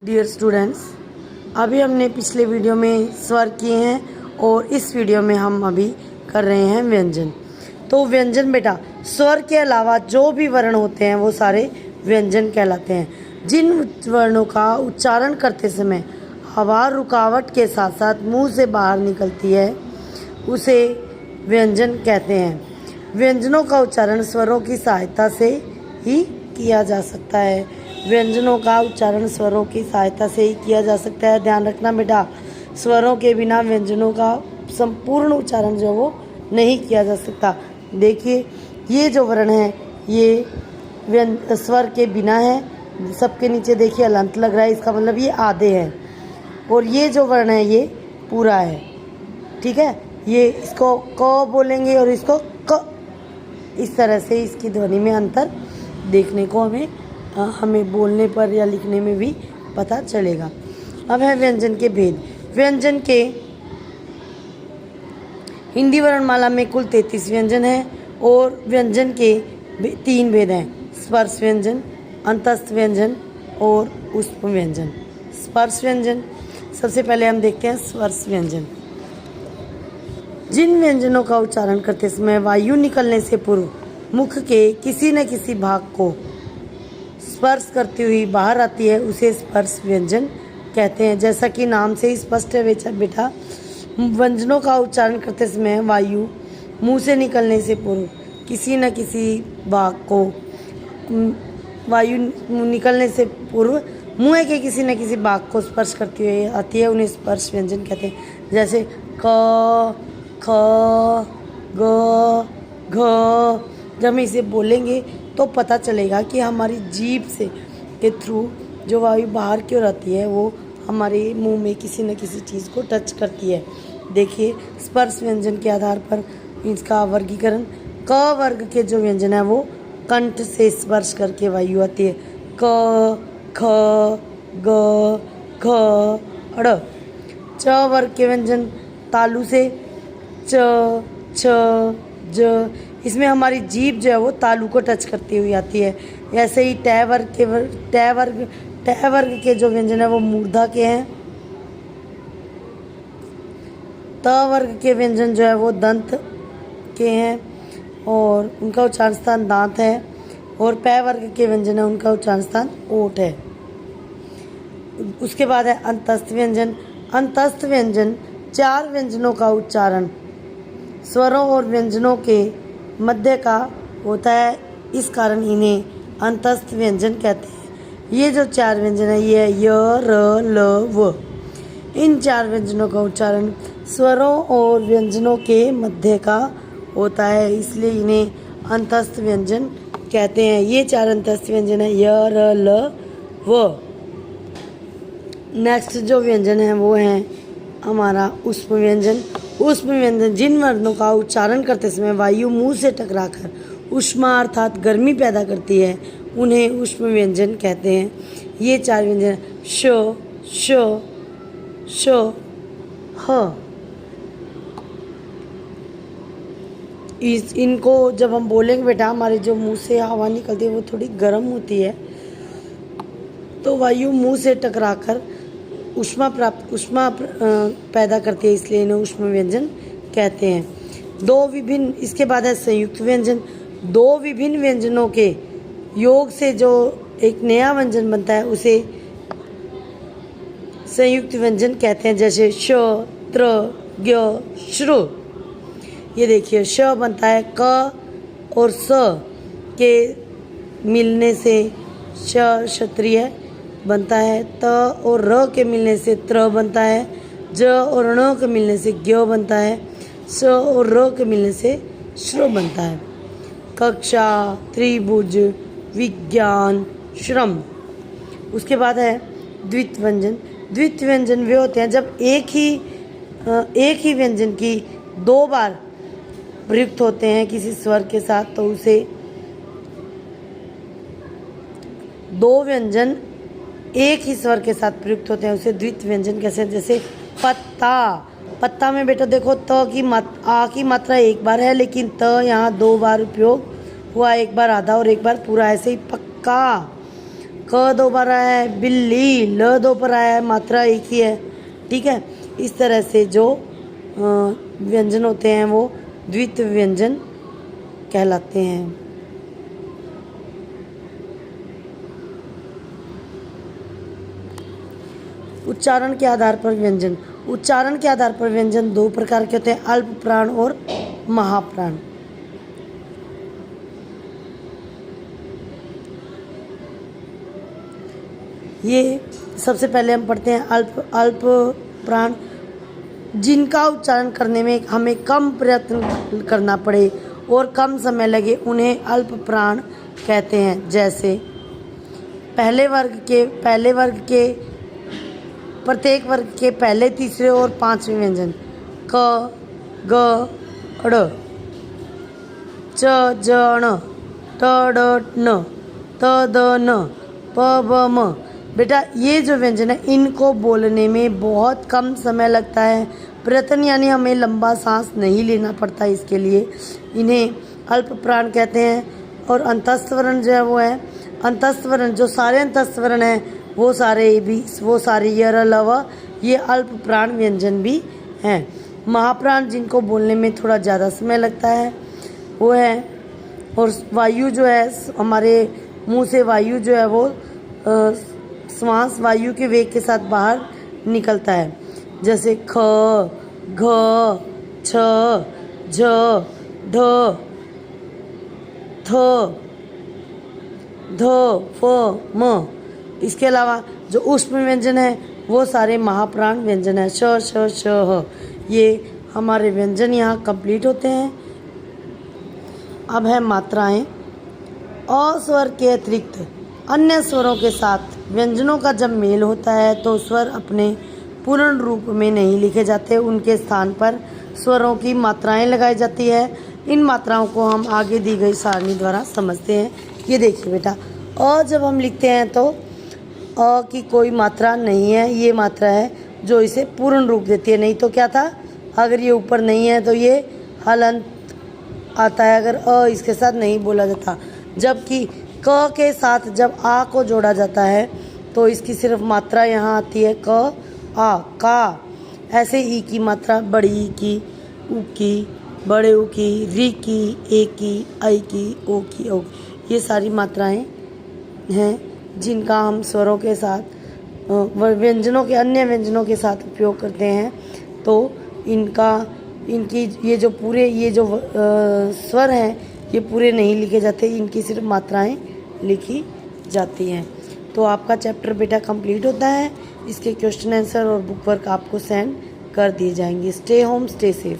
Dear students, अभी हमने पिछले वीडियो में स्वर किए हैं और इस वीडियो में हम अभी कर रहे हैं व्यंजन। तो व्यंजन बेटा स्वर के अलावा जो भी वर्ण होते हैं वो सारे व्यंजन कहलाते हैं। जिन वर्णों का उच्चारण करते समय हवा रुकावट के साथ साथ मुंह से बाहर निकलती है उसे व्यंजन कहते हैं। व्यंजनों का उच्चारण स्वरों की सहायता से ही किया जा सकता है। व्यंजनों का उच्चारण स्वरों की सहायता से ही किया जा सकता है। ध्यान रखना बेटा, स्वरों के बिना व्यंजनों का संपूर्ण उच्चारण जो वो नहीं किया जा सकता। देखिए ये जो वर्ण है ये स्वर के बिना है। सबके नीचे देखिए अलंत लग रहा है, इसका मतलब ये आधे हैं। और ये जो वर्ण है ये पूरा है, ठीक है। ये इसको क बोलेंगे और इसको क। इस तरह से इसकी ध्वनि में अंतर देखने को हमें बोलने पर या लिखने में भी पता चलेगा। अब है व्यंजन के भेद। व्यंजन के हिंदी वर्णमाला में कुल 33 व्यंजन हैं और व्यंजन के 3 भेद हैं: स्पर्श व्यंजन, अंतस्थ व्यंजन और उष्म व्यंजन। स्पर्श व्यंजन सबसे पहले हम देखते हैं स्पर्श व्यंजन। जिन व्यंजनों का उच्चारण करते समय वायु निकलने से पूर्व मुख के किसी न किसी भाग को स्पर्श करती हुई बाहर आती है उसे स्पर्श व्यंजन कहते हैं। जैसा कि नाम से ही स्पष्ट है बेटा, व्यंजनों का उच्चारण करते समय वायु मुंह से निकलने से पूर्व किसी न किसी भाग को वायु निकलने से पूर्व मुंह के किसी न किसी भाग को स्पर्श करती हुई आती है, उन्हें स्पर्श व्यंजन कहते हैं। जैसे क, ख, ग, घ। जब हम इसे बोलेंगे तो पता चलेगा कि हमारी जीभ से के थ्रू जो वायु बाहर की ओर आती है वो हमारे मुंह में किसी न किसी चीज़ को टच करती है। देखिए स्पर्श व्यंजन के आधार पर इसका वर्गीकरण। क वर्ग के जो व्यंजन है वो कंठ से स्पर्श करके वायु आती है। क, ख, ग, घ, ड़। च वर्ग के व्यंजन तालु से च, छ, ज। इसमें हमारी जीभ जो है वो तालु को टच करती हुई आती है। ऐसे ही ट वर्ग के जो व्यंजन है वो मूर्धा के हैं। त वर्ग के व्यंजन जो है वो दंत के हैं और उनका उच्चारण स्थान दांत है। और प वर्ग के व्यंजन है उनका उच्चारण स्थान ओठ है। उसके बाद है अंतस्थ व्यंजन। अंतस्थ व्यंजन 4 व्यंजनों का उच्चारण स्वरों और व्यंजनों के मध्य का होता है, इस कारण इन्हें अंतस्थ व्यंजन कहते हैं। ये जो 4 व्यंजन है ये है य, र, ल, व। इन 4 व्यंजनों का उच्चारण स्वरों और व्यंजनों के मध्य का होता है, इसलिए इन्हें अंतस्थ व्यंजन कहते हैं। ये 4 अंतस्थ व्यंजन है य, र, ल, व। नेक्स्ट जो व्यंजन है वो है हमारा उष्म व्यंजन। उष्म व्यंजन जिन वर्णों का उच्चारण करते समय वायु मुंह से टकराकर ऊष्मा अर्थात गर्मी पैदा करती है उन्हें उष्म व्यंजन कहते हैं। ये 4 व्यंजन श, श, श, ह। इनको जब हम बोलेंगे बेटा, हमारे जो मुंह से हवा निकलती है वो थोड़ी गर्म होती है, तो वायु मुंह से टकराकर ऊष्मा पैदा करती है, इसलिए इन्हें उष्म व्यंजन कहते हैं। इसके बाद है संयुक्त व्यंजन। 2 विभिन्न व्यंजनों के योग से जो एक नया व्यंजन बनता है उसे संयुक्त व्यंजन कहते हैं। जैसे श, त्र, ज्ञ, श्रु। ये देखिए श बनता है क और स के मिलने से श क्षत्रिय बनता है। त और र के मिलने से त्र बनता है। ज और ण के मिलने से ज्ञ बनता है। स और र के मिलने से श्र बनता है। कक्षा, त्रिभुज, विज्ञान, श्रम। उसके बाद है द्वित्व व्यंजन। द्वित्व व्यंजन वे होते हैं जब एक ही व्यंजन की 2 बार प्रयुक्त होते हैं किसी स्वर के साथ, तो उसे 2 व्यंजन एक ही स्वर के साथ प्रयुक्त होते हैं उसे द्वित्व व्यंजन कहते हैं। जैसे पत्ता। पत्ता में बेटा देखो आ की मात्रा 1 बार है, लेकिन त यहाँ 2 बार उपयोग हुआ, 1 बार आधा और 1 बार पूरा। ऐसे ही पक्का। क 2 बार आया है, बिल्ली ल 2 पर आया है, मात्रा एक ही है। ठीक है, इस तरह से जो व्यंजन होते हैं वो द्वित्व व्यंजन कहलाते हैं। उच्चारण के आधार पर व्यंजन। उच्चारण के आधार पर व्यंजन दो प्रकार के होते हैं, अल्प प्राण और महाप्राण। ये सबसे पहले हम पढ़ते हैं अल्प प्राण, जिनका उच्चारण करने में हमें कम प्रयत्न करना पड़े और कम समय लगे, उन्हें अल्प प्राण कहते हैं। जैसे पहले वर्ग के प्रत्येक वर्ग के पहले, तीसरे और पांचवें व्यंजन क, ग, ड़, च, ज, ण, ट, ड, न, त, द, न, प, ब, म। बेटा ये जो व्यंजन है इनको बोलने में बहुत कम समय लगता है, प्रयत्न यानी हमें लंबा सांस नहीं लेना पड़ता इसके लिए, इन्हें अल्प प्राण कहते हैं। और अंतस्थ वर्ण जो है वो है, अंतस्थ वर्ण जो सारे अंतस्थ वर्ण हैं वो सारे य, ल, व, ये अल्प प्राण व्यंजन भी हैं। महाप्राण जिनको बोलने में थोड़ा ज़्यादा समय लगता है वो है, और वायु जो है हमारे मुंह से वायु जो है वो श्वास वायु के वेग के साथ बाहर निकलता है। जैसे ख, घ, छ, झ, ढ, थ, ध, फ, म। इसके अलावा जो ऊष्म व्यंजन है वो सारे महाप्राण व्यंजन है, श, श, श, ह। ये हमारे व्यंजन यहाँ कंप्लीट होते हैं। अब है मात्राएं। अ स्वर के अतिरिक्त अन्य स्वरों के साथ व्यंजनों का जब मेल होता है तो स्वर अपने पूर्ण रूप में नहीं लिखे जाते, उनके स्थान पर स्वरों की मात्राएं लगाई जाती है। इन मात्राओं को हम आगे दी गई सारणी द्वारा समझते हैं। ये देखिए बेटा, अ जब हम लिखते हैं तो अ की कोई मात्रा नहीं है, ये मात्रा है जो इसे पूर्ण रूप देती है। नहीं तो क्या था, अगर ये ऊपर नहीं है तो ये हलंत आता है, अगर अ इसके साथ नहीं बोला जाता। जबकि क के साथ जब आ को जोड़ा जाता है तो इसकी सिर्फ मात्रा यहाँ आती है क, आ, का। ऐसे ई की मात्रा बड़ी ई की, उ की, बड़े उ की, री की, ए की, आई की, ओ की, ओ की। ये सारी मात्राएं हैं जिनका हम स्वरों के साथ व्यंजनों के अन्य व्यंजनों के साथ उपयोग करते हैं। तो इनकी ये जो स्वर हैं ये पूरे नहीं लिखे जाते, इनकी सिर्फ मात्राएं लिखी जाती हैं। तो आपका चैप्टर बेटा कंप्लीट होता है। इसके क्वेश्चन आंसर और बुक वर्क आपको सेंड कर दिए जाएंगे। Stay home, stay safe.